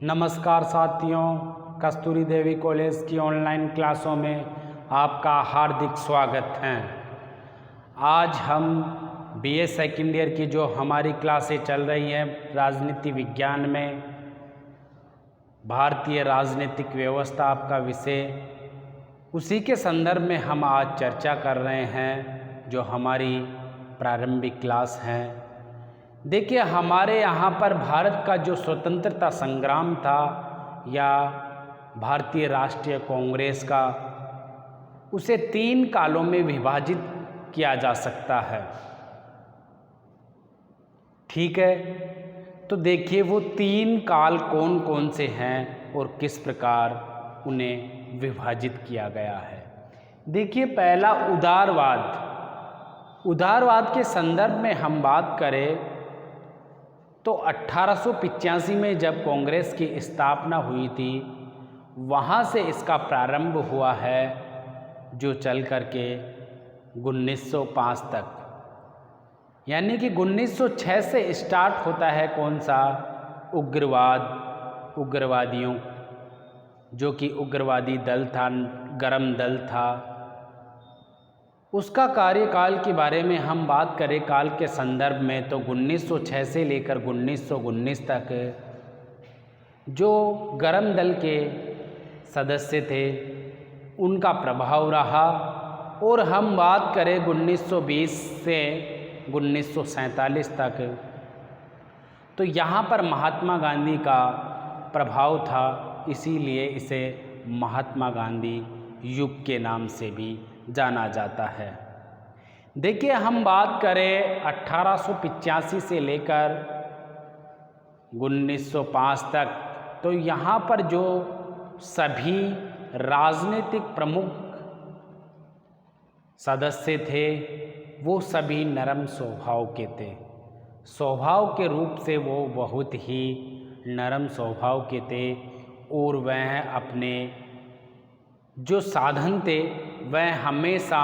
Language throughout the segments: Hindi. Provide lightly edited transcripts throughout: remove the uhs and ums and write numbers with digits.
नमस्कार साथियों, कस्तूरी देवी कॉलेज की ऑनलाइन क्लासों में आपका हार्दिक स्वागत है। आज हम बीए सेकंड ईयर की जो हमारी क्लासें चल रही हैं राजनीति विज्ञान में, भारतीय राजनीतिक व्यवस्था आपका विषय, उसी के संदर्भ में हम आज चर्चा कर रहे हैं जो हमारी प्रारंभिक क्लास है। देखिए, हमारे यहाँ पर भारत का जो स्वतंत्रता संग्राम था या भारतीय राष्ट्रीय कांग्रेस का, उसे 3 कालों में विभाजित किया जा सकता है। ठीक है, तो देखिए वो 3 काल कौन कौन से हैं और किस प्रकार उन्हें विभाजित किया गया है। देखिए, पहला उदारवाद के संदर्भ में हम बात करें तो 1885 में जब कांग्रेस की स्थापना हुई थी, वहाँ से इसका प्रारंभ हुआ है, जो चल कर के 1905 तक, यानी कि 1906 से स्टार्ट होता है कौन सा उग्रवादियों, जो कि उग्रवादी दल था, गरम दल था। उसका कार्यकाल के बारे में हम बात करें काल के संदर्भ में तो 1906 से लेकर 1919 तक जो गरम दल के सदस्य थे उनका प्रभाव रहा। और हम बात करें 1920 से 1947 तक, तो यहाँ पर महात्मा गांधी का प्रभाव था, इसीलिए इसे महात्मा गांधी युग के नाम से भी जाना जाता है। देखिए, हम बात करें 1885 से लेकर 1905 तक, तो यहाँ पर जो सभी राजनीतिक प्रमुख सदस्य थे वो सभी नरम स्वभाव के थे। स्वभाव के रूप से वो बहुत ही नरम स्वभाव के थे और वह अपने जो साधन थे वह हमेशा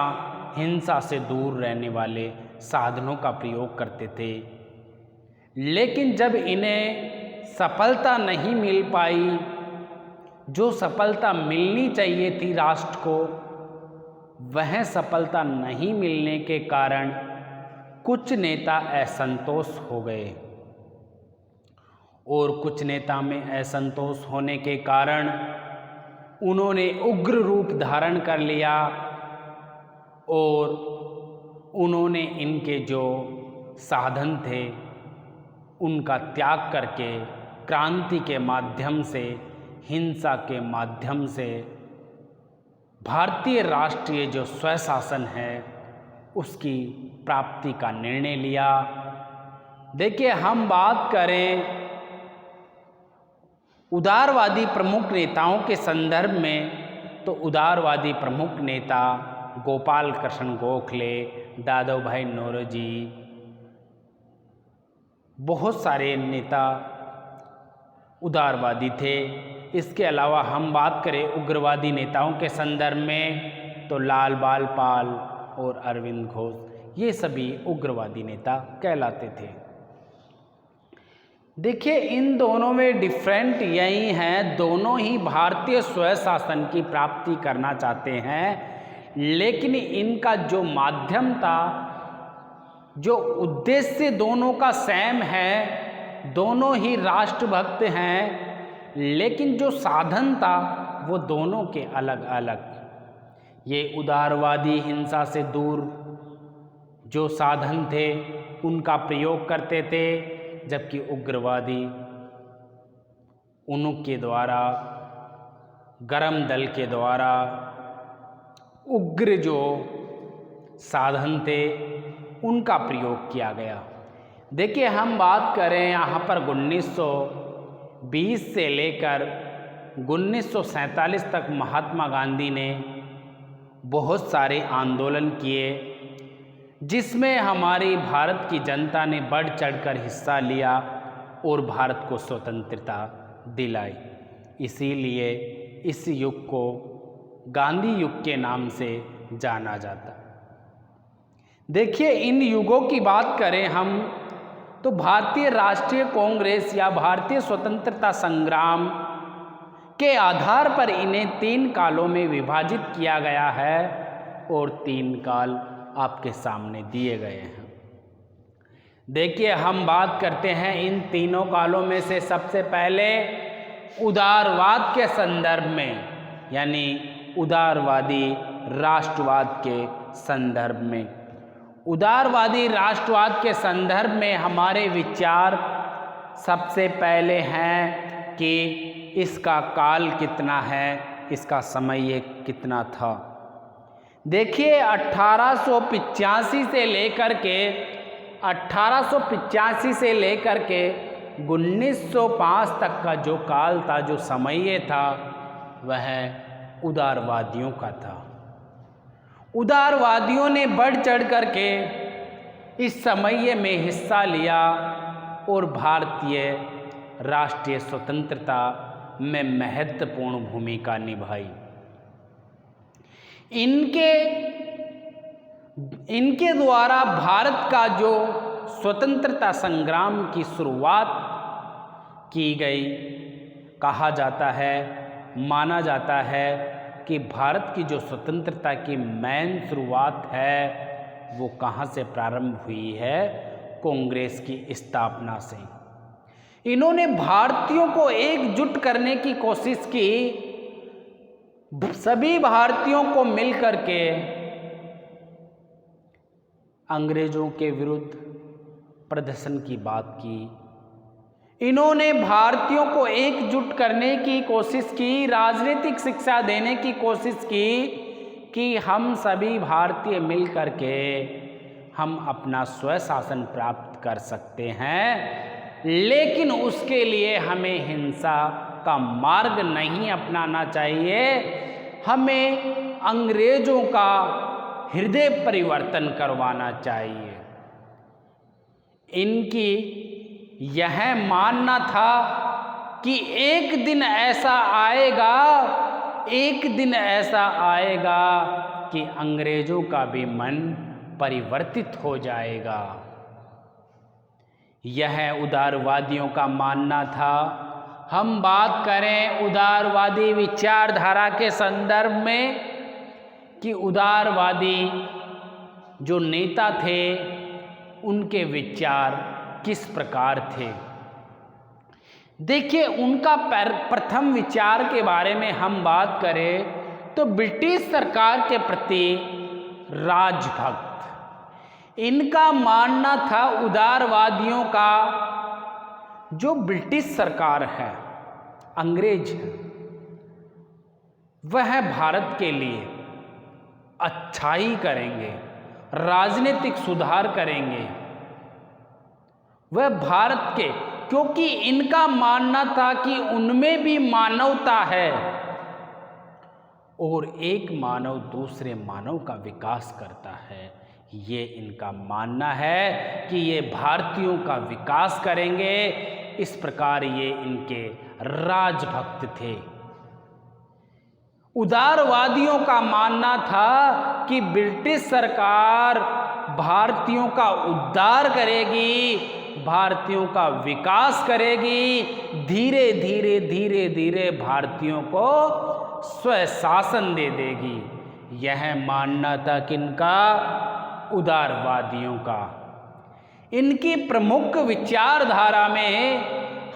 हिंसा से दूर रहने वाले साधनों का प्रयोग करते थे। लेकिन जब इन्हें सफलता नहीं मिल पाई, जो सफलता मिलनी चाहिए थी राष्ट्र को, वह सफलता नहीं मिलने के कारण कुछ नेता असंतोष हो गए और कुछ नेता में असंतोष होने के कारण उन्होंने उग्र रूप धारण कर लिया और उन्होंने इनके जो साधन थे उनका त्याग करके क्रांति के माध्यम से, हिंसा के माध्यम से भारतीय राष्ट्रीय जो स्वशासन है उसकी प्राप्ति का निर्णय लिया। देखिए, हम बात करें उदारवादी प्रमुख नेताओं के संदर्भ में तो उदारवादी प्रमुख नेता गोपाल कृष्ण गोखले, दादू भाई नौरोजी, बहुत सारे नेता उदारवादी थे। इसके अलावा हम बात करें उग्रवादी नेताओं के संदर्भ में तो लाल बाल पाल और अरविंद घोष, ये सभी उग्रवादी नेता कहलाते थे। देखिए, इन दोनों में डिफरेंट यही है, दोनों ही भारतीय स्वशासन की प्राप्ति करना चाहते हैं, लेकिन इनका जो माध्यम था, जो उद्देश्य दोनों का सेम है, दोनों ही राष्ट्रभक्त हैं, लेकिन जो साधन था वो दोनों के अलग अलग। ये उदारवादी हिंसा से दूर जो साधन थे उनका प्रयोग करते थे, जबकि उग्रवादी उनके द्वारा, गरम दल के द्वारा उग्र जो साधन थे उनका प्रयोग किया गया। देखिए, हम बात करें यहाँ पर 1920 से लेकर 1947 तक महात्मा गांधी ने बहुत सारे आंदोलन किए, जिसमें हमारी भारत की जनता ने बढ़ चढ़कर हिस्सा लिया और भारत को स्वतंत्रता दिलाई। इसीलिए इस युग को गांधी युग के नाम से जाना जाता। देखिए, इन युगों की बात करें हम तो भारतीय राष्ट्रीय कांग्रेस या भारतीय स्वतंत्रता संग्राम के आधार पर इन्हें 3 कालों में विभाजित किया गया है और 3 काल आपके सामने दिए गए हैं। देखिए, हम बात करते हैं इन तीनों कालों में से सबसे पहले उदारवाद के संदर्भ में, यानी उदारवादी राष्ट्रवाद के संदर्भ में। उदारवादी राष्ट्रवाद के संदर्भ में हमारे विचार सबसे पहले हैं कि इसका काल कितना है, इसका समय ये कितना था। देखिए, 1885 से लेकर के 1905 तक का जो काल था, जो समय था, वह उदारवादियों का था। उदारवादियों ने बढ़ चढ़ करके इस समय में हिस्सा लिया और भारतीय राष्ट्रीय स्वतंत्रता में महत्वपूर्ण भूमिका निभाई। इनके द्वारा भारत का जो स्वतंत्रता संग्राम की शुरुआत की गई, कहा जाता है, माना जाता है कि भारत की जो स्वतंत्रता की मेन शुरुआत है वो कहाँ से प्रारंभ हुई है? कांग्रेस की स्थापना से। इन्होंने भारतीयों को एकजुट करने की कोशिश की, सभी भारतीयों को मिलकर के अंग्रेजों के विरुद्ध प्रदर्शन की बात की। इन्होंने भारतीयों को एकजुट करने की कोशिश की, राजनीतिक शिक्षा देने की कोशिश की कि हम सभी भारतीय मिलकर के हम अपना स्वशासन प्राप्त कर सकते हैं, लेकिन उसके लिए हमें हिंसा का मार्ग नहीं अपनाना चाहिए। हमें अंग्रेजों का हृदय परिवर्तन करवाना चाहिए। इनकी यह मानना था कि एक दिन ऐसा आएगा कि अंग्रेजों का भी मन परिवर्तित हो जाएगा। यह उदारवादियों का मानना था। हम बात करें उदारवादी विचारधारा के संदर्भ में कि उदारवादी जो नेता थे उनके विचार किस प्रकार थे। देखिए, उनका प्रथम विचार के बारे में हम बात करें तो ब्रिटिश सरकार के प्रति राजभक्त। इनका मानना था उदारवादियों का, जो ब्रिटिश सरकार है, अंग्रेज है, वह भारत के लिए अच्छाई करेंगे, राजनीतिक सुधार करेंगे। वह भारत के, क्योंकि इनका मानना था कि उनमें भी मानवता है और एक मानव दूसरे मानव का विकास करता है। ये इनका मानना है कि ये भारतीयों का विकास करेंगे। इस प्रकार ये इनके राजभक्त थे। उदारवादियों का मानना था कि ब्रिटिश सरकार भारतीयों का उद्धार करेगी, भारतीयों का विकास करेगी, धीरे धीरे भारतीयों को स्वशासन दे देगी। यह मानना था किनका? उदारवादियों का। इनकी प्रमुख विचारधारा में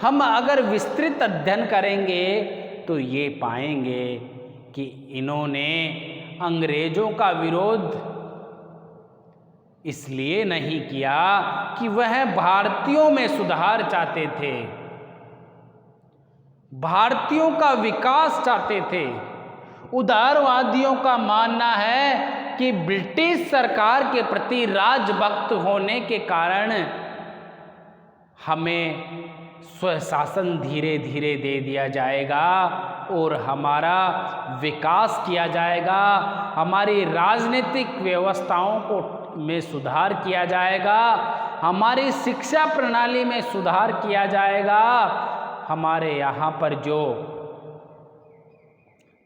हम अगर विस्तृत अध्ययन करेंगे तो ये पाएंगे कि इन्होंने अंग्रेजों का विरोध इसलिए नहीं किया कि वह भारतीयों में सुधार चाहते थे, भारतीयों का विकास चाहते थे। उदारवादियों का मानना है कि ब्रिटिश सरकार के प्रति राजभक्त होने के कारण हमें स्वशासन धीरे धीरे दे दिया जाएगा और हमारा विकास किया जाएगा, हमारी राजनीतिक व्यवस्थाओं को में सुधार किया जाएगा, हमारी शिक्षा प्रणाली में सुधार किया जाएगा, हमारे यहाँ पर जो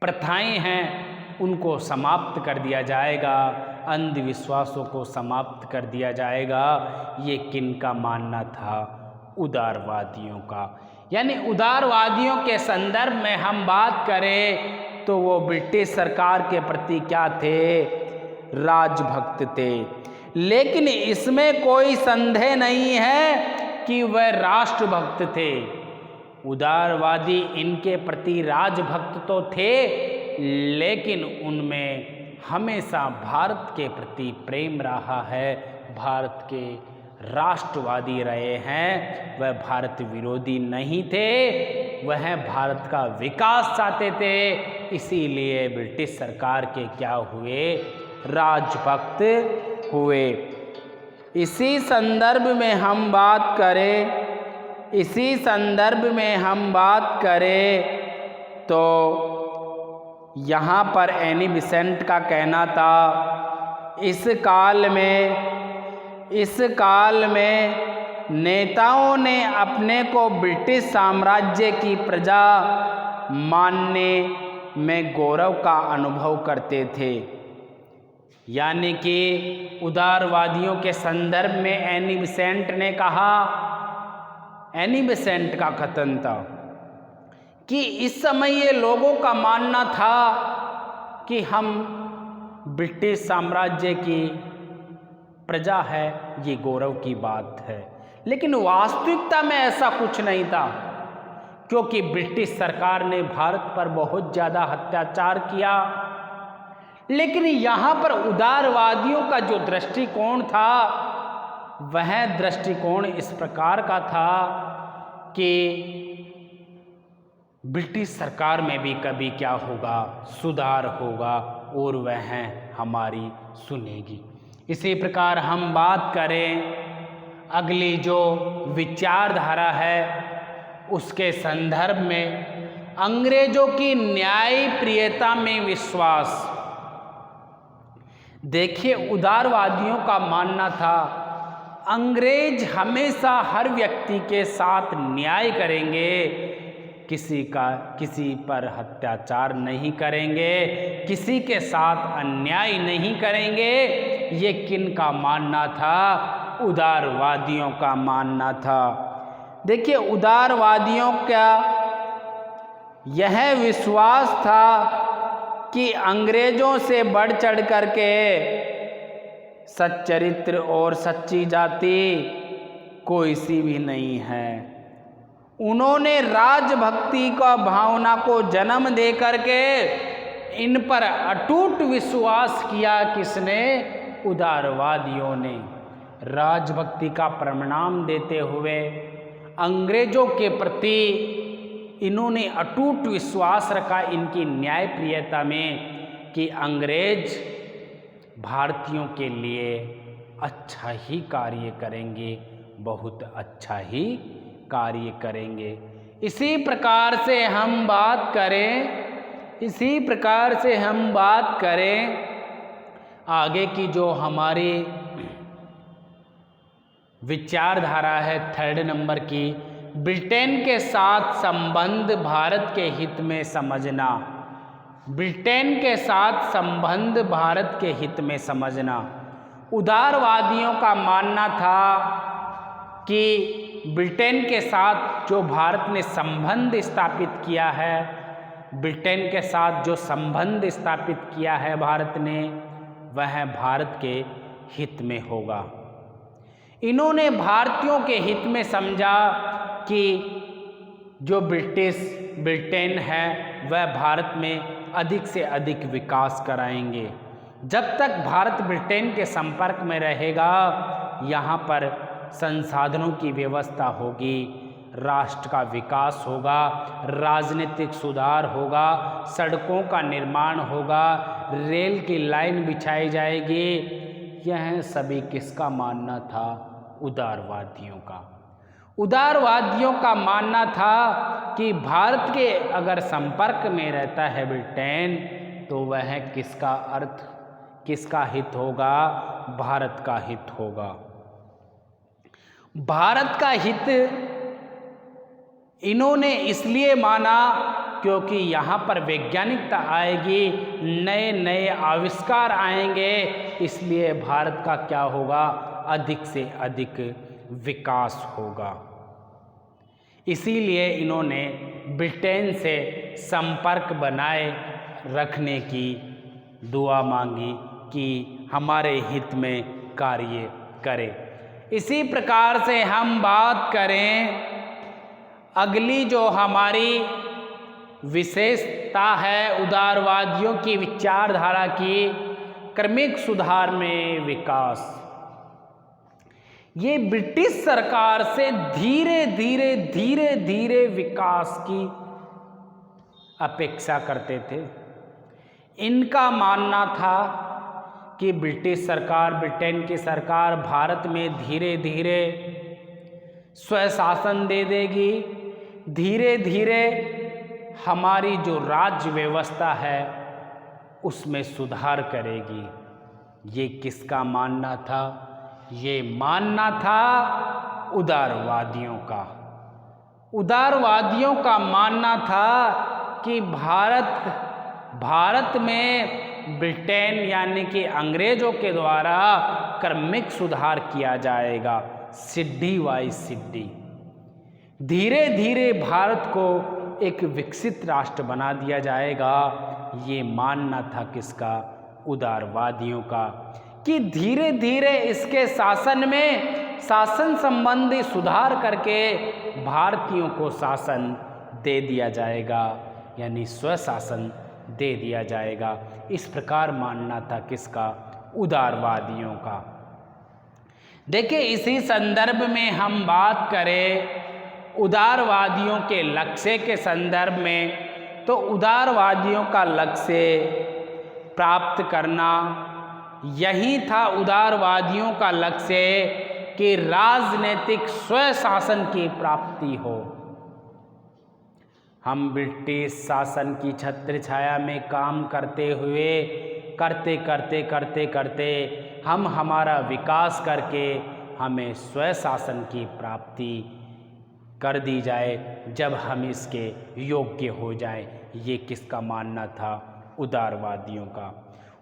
प्रथाएं हैं उनको समाप्त कर दिया जाएगा। अंधविश्वासों को समाप्त कर दिया जाएगा। ये किन का मानना था? उदारवादियों का। यानी उदारवादियों के संदर्भ में हम बात करें तो वो ब्रिटिश सरकार के प्रति क्या थे? राजभक्त थे। लेकिन इसमें कोई संदेह नहीं है कि वह राष्ट्रभक्त थे। उदारवादी इनके प्रति राजभक्त तो थे, लेकिन उनमें हमेशा भारत के प्रति प्रेम रहा है, भारत के राष्ट्रवादी रहे हैं। वह भारत विरोधी नहीं थे, वह भारत का विकास चाहते थे। इसीलिए ब्रिटिश सरकार के क्या हुए? राजभक्त हुए। इसी संदर्भ में हम बात करें तो यहाँ पर एनी बेसेंट का कहना था, इस काल में नेताओं ने अपने को ब्रिटिश साम्राज्य की प्रजा मानने में गौरव का अनुभव करते थे। यानी कि उदारवादियों के संदर्भ में एनी बेसेंट ने कहा, एनी बेसेंट का कथन था कि इस समय ये लोगों का मानना था कि हम ब्रिटिश साम्राज्य की प्रजा है, ये गौरव की बात है। लेकिन वास्तविकता में ऐसा कुछ नहीं था, क्योंकि ब्रिटिश सरकार ने भारत पर बहुत ज़्यादा अत्याचार किया। लेकिन यहाँ पर उदारवादियों का जो दृष्टिकोण था, वह दृष्टिकोण इस प्रकार का था कि ब्रिटिश सरकार में भी कभी क्या होगा? सुधार होगा और वह हमारी सुनेगी। इसी प्रकार हम बात करें अगली जो विचारधारा है, उसके संदर्भ में अंग्रेजों की न्यायप्रियता में विश्वास। देखिए, उदारवादियों का मानना था अंग्रेज हमेशा हर व्यक्ति के साथ न्याय करेंगे, किसी पर अत्याचार नहीं करेंगे, किसी के साथ अन्याय नहीं करेंगे। ये किन का मानना था? उदारवादियों का मानना था। देखिए, उदारवादियों का यह विश्वास था कि अंग्रेजों से बढ़ चढ़ करके सच्चरित्र और सच्ची जाति कोई सी भी नहीं है। उन्होंने राजभक्ति का भावना को जन्म दे करके इन पर अटूट विश्वास किया। किसने? उदारवादियों ने। राजभक्ति का परिणाम देते हुए अंग्रेजों के प्रति इन्होंने अटूट विश्वास रखा इनकी न्यायप्रियता में कि अंग्रेज भारतीयों के लिए अच्छा ही कार्य करेंगे, बहुत अच्छा ही कार्य करेंगे। इसी प्रकार से हम बात करें आगे की जो हमारी विचारधारा है, थर्ड नंबर की, ब्रिटेन के साथ संबंध भारत के हित में समझना। ब्रिटेन के साथ संबंध भारत के हित में समझना। उदारवादियों का मानना था कि ब्रिटेन के साथ जो भारत ने संबंध स्थापित किया है, ब्रिटेन के साथ जो संबंध स्थापित किया है भारत ने, वह भारत के हित में होगा। इन्होंने भारतीयों के हित में समझा कि जो ब्रिटेन है वह भारत में अधिक से अधिक विकास कराएंगे। जब तक भारत ब्रिटेन के संपर्क में रहेगा, यहाँ पर संसाधनों की व्यवस्था होगी, राष्ट्र का विकास होगा, राजनीतिक सुधार होगा, सड़कों का निर्माण होगा, रेल की लाइन बिछाई जाएगी। यह सभी किसका मानना था? उदारवादियों का। उदारवादियों का मानना था कि भारत के अगर संपर्क में रहता है ब्रिटेन, तो वह किसका हित होगा? भारत का हित होगा। भारत का हित इन्होंने इसलिए माना क्योंकि यहाँ पर वैज्ञानिकता आएगी, नए नए आविष्कार आएंगे, इसलिए भारत का क्या होगा, अधिक से अधिक विकास होगा। इसीलिए इन्होंने ब्रिटेन से संपर्क बनाए रखने की दुआ मांगी कि हमारे हित में कार्य करे। इसी प्रकार से हम बात करें, अगली जो हमारी विशेषता है उदारवादियों की विचारधारा की, क्रमिक सुधार में विकास। ये ब्रिटिश सरकार से धीरे धीरे विकास की अपेक्षा करते थे। इनका मानना था कि ब्रिटिश सरकार, ब्रिटेन की सरकार भारत में धीरे धीरे स्वशासन दे देगी, धीरे धीरे हमारी जो राज्य व्यवस्था है उसमें सुधार करेगी। ये किसका मानना था? ये मानना था उदारवादियों का। उदारवादियों का मानना था कि भारत में ब्रिटेन यानी कि अंग्रेजों के द्वारा क्रमिक सुधार किया जाएगा, सिड्ढी वाई सिड्ढी। धीरे धीरे भारत को एक विकसित राष्ट्र बना दिया जाएगा। ये मानना था किसका? उदारवादियों का, कि धीरे धीरे इसके शासन में शासन संबंधी सुधार करके भारतीयों को शासन दे दिया जाएगा, यानी स्वशासन दे दिया जाएगा। इस प्रकार मानना था किसका? उदारवादियों का। देखिए, इसी संदर्भ में हम बात करें उदारवादियों के लक्ष्य के संदर्भ में, तो उदारवादियों का लक्ष्य प्राप्त करना यही था। उदारवादियों का लक्ष्य कि राजनीतिक स्वशासन की प्राप्ति हो। हम ब्रिटिश शासन की छत्र छाया में काम करते हुए करते हम हमारा विकास करके हमें स्वशासन की प्राप्ति कर दी जाए जब हम इसके योग्य हो जाएं। ये किसका मानना था? उदारवादियों का।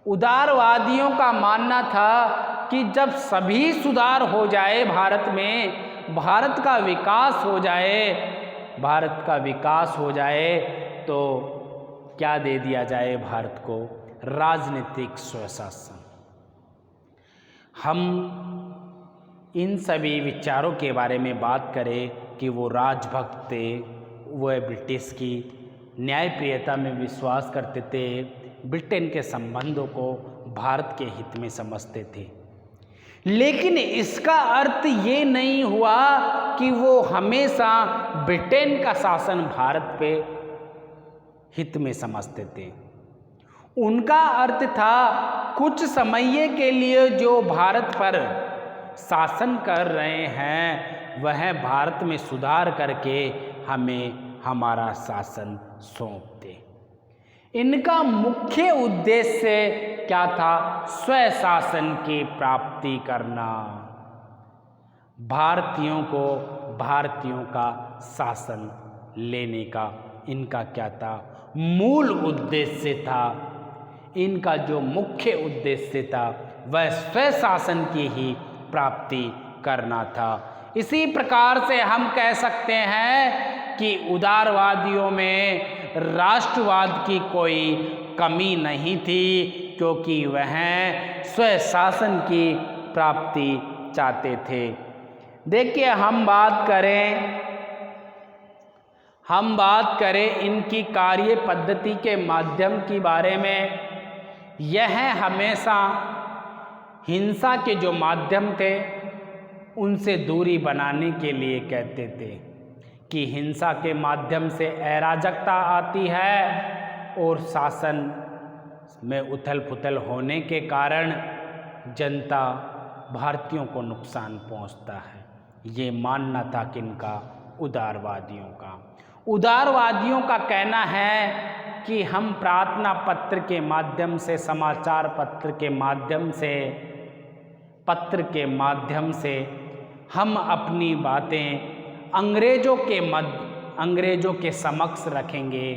उदारवादियों का मानना था कि जब सभी सुधार हो जाए भारत में, भारत का विकास हो जाए तो क्या दे दिया जाए भारत को? राजनीतिक स्वशासन। हम इन सभी विचारों के बारे में बात करें कि वो राजभक्त थे, वह ब्रिटिश की न्यायप्रियता में विश्वास करते थे, ब्रिटेन के संबंधों को भारत के हित में समझते थे। लेकिन इसका अर्थ ये नहीं हुआ कि वो हमेशा ब्रिटेन का शासन भारत पे हित में समझते थे। उनका अर्थ था कुछ समय के लिए जो भारत पर शासन कर रहे हैं वह भारत में सुधार करके हमें हमारा शासन सौंप दे। इनका मुख्य उद्देश्य क्या था? स्वशासन की प्राप्ति करना। भारतीयों का शासन लेने का इनका क्या था? मूल उद्देश्य था। इनका जो मुख्य उद्देश्य था वह स्वशासन की ही प्राप्ति करना था। इसी प्रकार से हम कह सकते हैं कि उदारवादियों में राष्ट्रवाद की कोई कमी नहीं थी, क्योंकि वह स्वशासन की प्राप्ति चाहते थे। देखिए, हम बात करें इनकी कार्य पद्धति के माध्यम के बारे में। यह हमेशा हिंसा के जो माध्यम थे उनसे दूरी बनाने के लिए कहते थे कि हिंसा के माध्यम से अराजकता आती है और शासन में उथल पुथल होने के कारण जनता भारतीयों को नुकसान पहुंचता है। ये मानना था किनका? उदारवादियों का। उदारवादियों का कहना है कि हम प्रार्थना पत्र के माध्यम से, समाचार पत्र के माध्यम से हम अपनी बातें अंग्रेजों के समक्ष रखेंगे।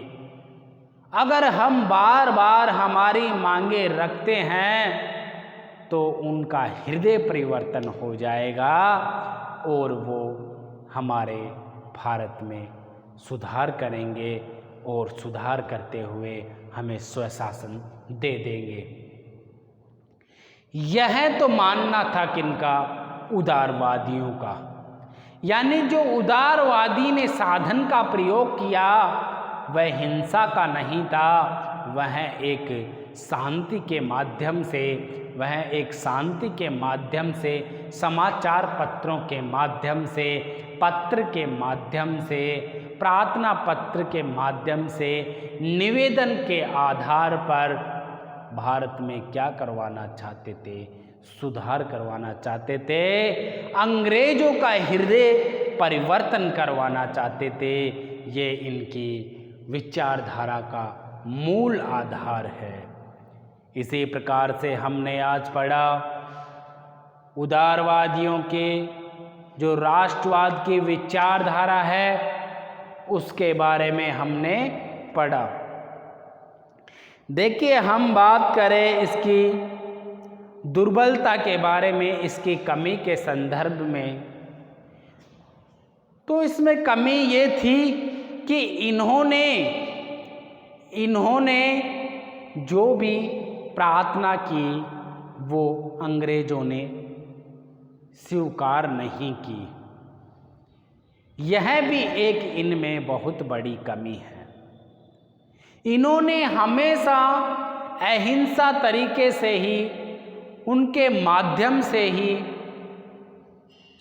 अगर हम बार बार हमारी मांगे रखते हैं तो उनका हृदय परिवर्तन हो जाएगा और वो हमारे भारत में सुधार करेंगे और सुधार करते हुए हमें स्वशासन दे देंगे। यह तो मानना था किनका? उदारवादियों का। यानी जो उदारवादी ने साधन का प्रयोग किया वह हिंसा का नहीं था, वह एक शांति के माध्यम से, वह एक शांति के माध्यम से, समाचार पत्रों के माध्यम से, पत्र के माध्यम से, प्रार्थना पत्र के माध्यम से, निवेदन के आधार पर भारत में क्या करवाना चाहते थे? सुधार करवाना चाहते थे, अंग्रेजों का हृदय परिवर्तन करवाना चाहते थे। ये इनकी विचारधारा का मूल आधार है। इसी प्रकार से हमने आज पढ़ा उदारवादियों के जो राष्ट्रवाद की विचारधारा है उसके बारे में हमने पढ़ा। देखिए, हम बात करें इसकी दुर्बलता के बारे में, इसकी कमी के संदर्भ में, तो इसमें कमी ये थी कि इन्होंने जो भी प्रार्थना की वो अंग्रेजों ने स्वीकार नहीं की। यह भी एक इनमें बहुत बड़ी कमी है। इन्होंने हमेशा अहिंसा तरीके से ही, उनके माध्यम से ही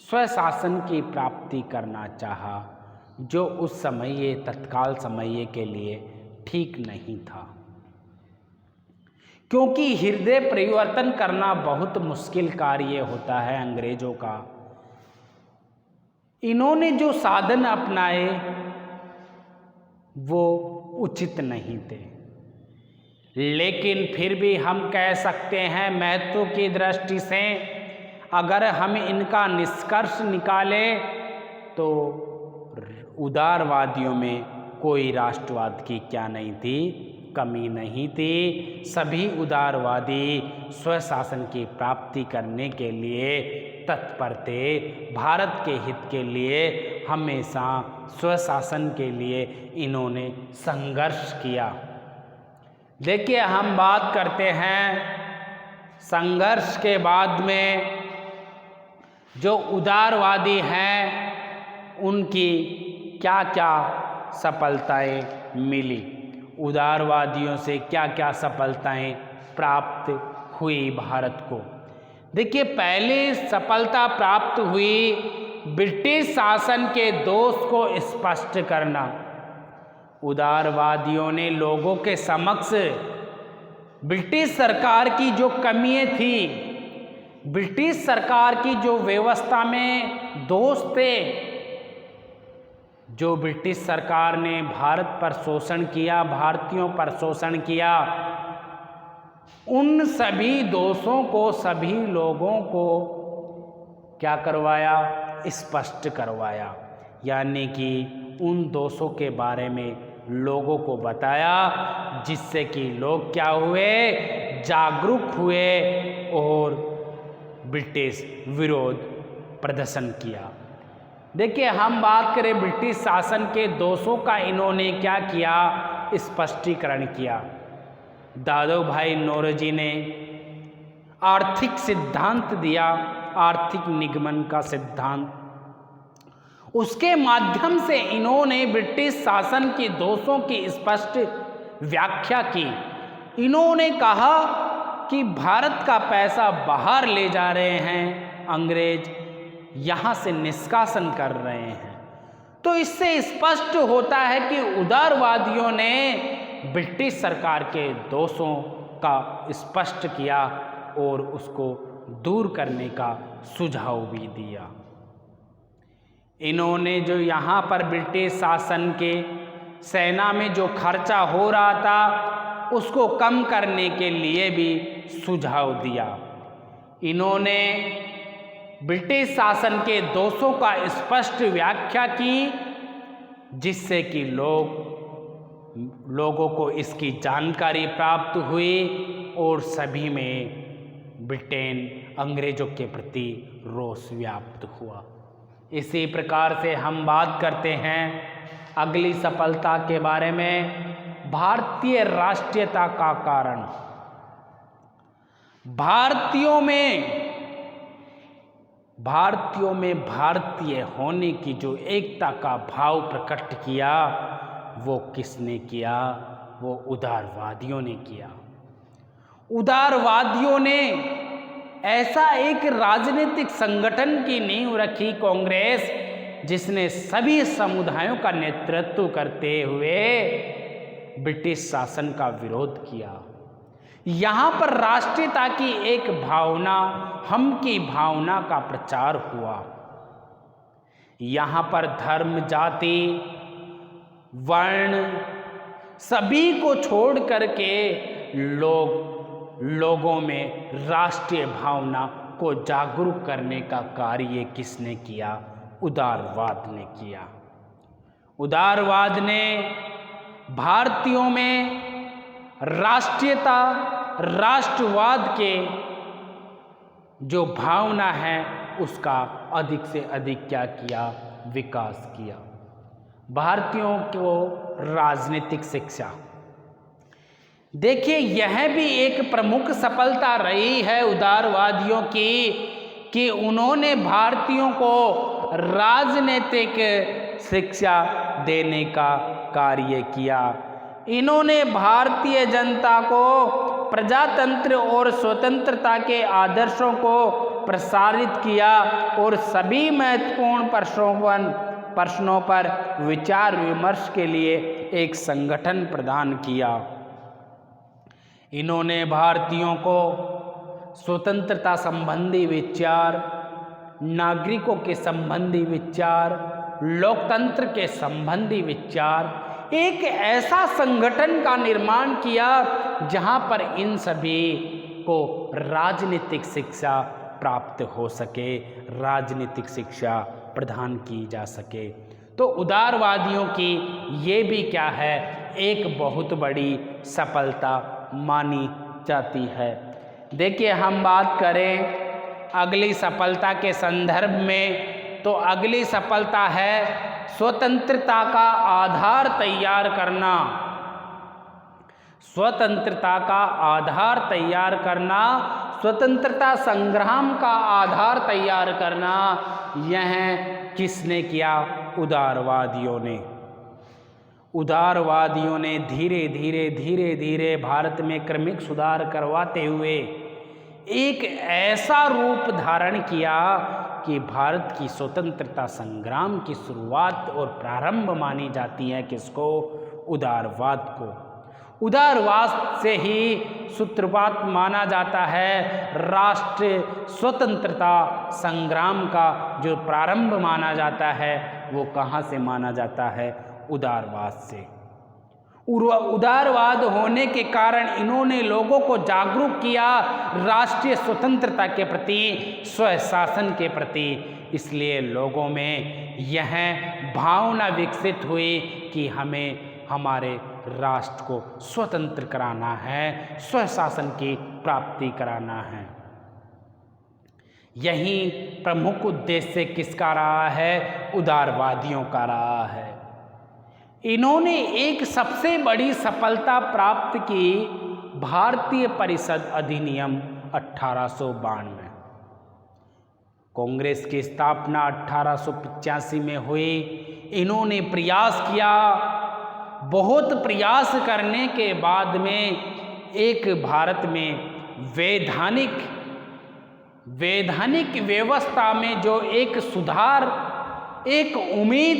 स्वशासन की प्राप्ति करना चाहा, जो उस समय तत्काल समय के लिए ठीक नहीं था, क्योंकि हृदय परिवर्तन करना बहुत मुश्किल कार्य होता है अंग्रेजों का। इन्होंने जो साधन अपनाए वो उचित नहीं थे, लेकिन फिर भी हम कह सकते हैं महत्व की दृष्टि से अगर हम इनका निष्कर्ष निकालें तो उदारवादियों में कोई राष्ट्रवाद की क्या नहीं थी? कमी नहीं थी। सभी उदारवादी स्वशासन की प्राप्ति करने के लिए तत्पर थे। भारत के हित के लिए हमेशा स्वशासन के लिए इन्होंने संघर्ष किया। देखिए, हम बात करते हैं संघर्ष के बाद में जो उदारवादी हैं उनकी क्या क्या सफलताएं मिली, उदारवादियों से क्या क्या सफलताएं प्राप्त हुई भारत को। देखिए, पहली सफलता प्राप्त हुई ब्रिटिश शासन के दोष को स्पष्ट करना। उदारवादियों ने लोगों के समक्ष ब्रिटिश सरकार की जो कमियां थी, ब्रिटिश सरकार की जो व्यवस्था में दोष थे, जो ब्रिटिश सरकार ने भारत पर शोषण किया, भारतीयों पर शोषण किया, उन सभी दोषों को सभी लोगों को क्या करवाया? स्पष्ट करवाया। यानी कि उन दोषों के बारे में लोगों को बताया, जिससे कि लोग क्या हुए? जागरूक हुए और ब्रिटिश विरोध प्रदर्शन किया। देखिए, हम बात करें ब्रिटिश शासन के दोषों का, इन्होंने क्या किया? स्पष्टीकरण किया। दादू भाई नौरोजी ने आर्थिक सिद्धांत दिया, आर्थिक निगमन का सिद्धांत। उसके माध्यम से इन्होंने ब्रिटिश शासन के दोषों की स्पष्ट व्याख्या की। इन्होंने कहा कि भारत का पैसा बाहर ले जा रहे हैं अंग्रेज, यहाँ से निष्कासन कर रहे हैं। तो इससे स्पष्ट होता है कि उदारवादियों ने ब्रिटिश सरकार के दोषों का स्पष्ट किया और उसको दूर करने का सुझाव भी दिया। इन्होंने जो यहाँ पर ब्रिटिश शासन के सेना में जो खर्चा हो रहा था उसको कम करने के लिए भी सुझाव दिया। इन्होंने ब्रिटिश शासन के दोषों का स्पष्ट व्याख्या की, जिससे कि लोगों को इसकी जानकारी प्राप्त हुई और सभी में ब्रिटेन अंग्रेजों के प्रति रोष व्याप्त हुआ। इसी प्रकार से हम बात करते हैं अगली सफलता के बारे में, भारतीय राष्ट्रीयता का कारण। भारतीयों में भारतीय होने की जो एकता का भाव प्रकट किया, वो किसने किया? वो उदारवादियों ने किया। उदारवादियों ने ऐसा एक राजनीतिक संगठन की नींव रखी, कांग्रेस, जिसने सभी समुदायों का नेतृत्व करते हुए ब्रिटिश शासन का विरोध किया। यहाँ पर राष्ट्रीयता की एक भावना, हम की भावना का प्रचार हुआ। यहाँ पर धर्म, जाति, वर्ण सभी को छोड़ करके लोगों में राष्ट्रीय भावना को जागरूक करने का कार्य किसने किया? उदारवाद ने किया। उदारवाद ने भारतीयों में राष्ट्रीयता, राष्ट्रवाद के जो भावना है उसका अधिक से अधिक क्या किया? विकास किया। भारतीयों को राजनीतिक शिक्षा, देखिए यह भी एक प्रमुख सफलता रही है उदारवादियों की कि उन्होंने भारतीयों को राजनीतिक शिक्षा देने का कार्य किया। इन्होंने भारतीय जनता को प्रजातंत्र और स्वतंत्रता के आदर्शों को प्रसारित किया और सभी महत्वपूर्ण प्रश्नों पर विचार विमर्श के लिए एक संगठन प्रदान किया। इन्होंने भारतीयों को स्वतंत्रता संबंधी विचार, नागरिकों के संबंधी विचार, लोकतंत्र के संबंधी विचार, एक ऐसा संगठन का निर्माण किया जहां पर इन सभी को राजनीतिक शिक्षा प्राप्त हो सके, राजनीतिक शिक्षा प्रदान की जा सके। तो उदारवादियों की ये भी क्या है? एक बहुत बड़ी सफलता मानी जाती है। देखिए हम बात करें अगली सफलता के संदर्भ में, तो अगली सफलता है स्वतंत्रता का आधार तैयार करना। स्वतंत्रता का आधार तैयार करना, स्वतंत्रता संग्राम का आधार तैयार करना, यह किसने किया? उदारवादियों ने। उदारवादियों ने धीरे धीरे भारत में क्रमिक सुधार करवाते हुए एक ऐसा रूप धारण किया कि भारत की स्वतंत्रता संग्राम की शुरुआत और प्रारंभ मानी जाती है किसको? उदारवाद को। उदारवाद से ही सूत्रपात माना जाता है राष्ट्रीय स्वतंत्रता संग्राम का जो प्रारंभ माना जाता है, वो कहाँ से माना जाता है? उदारवाद से। उदारवाद होने के कारण इन्होंने लोगों को जागरूक किया राष्ट्रीय स्वतंत्रता के प्रति, स्वशासन के प्रति। इसलिए लोगों में यह भावना विकसित हुई कि हमें हमारे राष्ट्र को स्वतंत्र कराना है, स्वशासन की प्राप्ति कराना है। यही प्रमुख उद्देश्य किसका रहा है? उदारवादियों का रहा है। इन्होंने एक सबसे बड़ी सफलता प्राप्त की, भारतीय परिषद अधिनियम 1892। कांग्रेस की स्थापना 1885 में हुई। इन्होंने प्रयास किया, बहुत प्रयास करने के बाद में एक भारत में वैधानिक व्यवस्था में जो एक सुधार, एक उम्मीद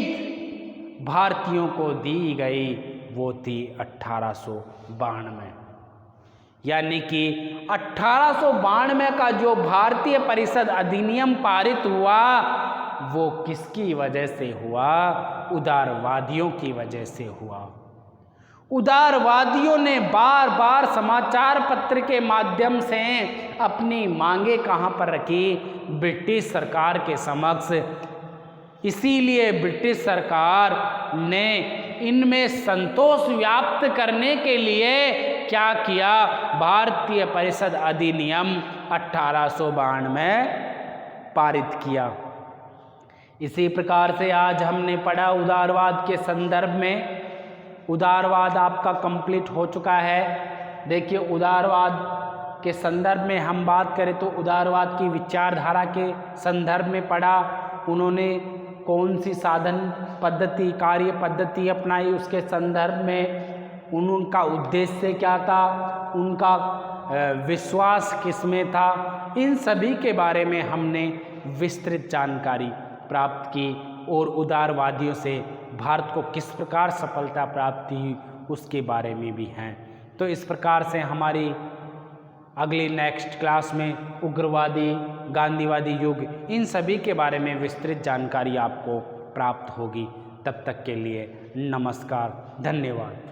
भारतीयों को दी गई, वो थी 1892। यानी कि 1892 का जो भारतीय परिषद अधिनियम पारित हुआ, वो किसकी वजह से हुआ? उदारवादियों की वजह से हुआ। उदारवादियों ने बार बार समाचार पत्र के माध्यम से अपनी मांगे कहाँ पर रखी? ब्रिटिश सरकार के समक्ष। इसीलिए ब्रिटिश सरकार ने इनमें संतोष व्याप्त करने के लिए क्या किया? भारतीय परिषद अधिनियम 1852 में पारित किया। इसी प्रकार से आज हमने पढ़ा उदारवाद के संदर्भ में। उदारवाद आपका कंप्लीट हो चुका है। देखिए, उदारवाद के संदर्भ में हम बात करें तो उदारवाद की विचारधारा के संदर्भ में पढ़ा। उन्होंने कौन सी साधन पद्धति, कार्य पद्धति अपनाई, उसके संदर्भ में उनका उद्देश्य क्या था, उनका विश्वास किसमें था, इन सभी के बारे में हमने विस्तृत जानकारी प्राप्त की और उदारवादियों से भारत को किस प्रकार सफलता प्राप्त हुई उसके बारे में भी हैं। तो इस प्रकार से हमारी अगली नेक्स्ट क्लास में उग्रवादी, गांधीवादी युग, इन सभी के बारे में विस्तृत जानकारी आपको प्राप्त होगी। तब तक के लिए नमस्कार, धन्यवाद।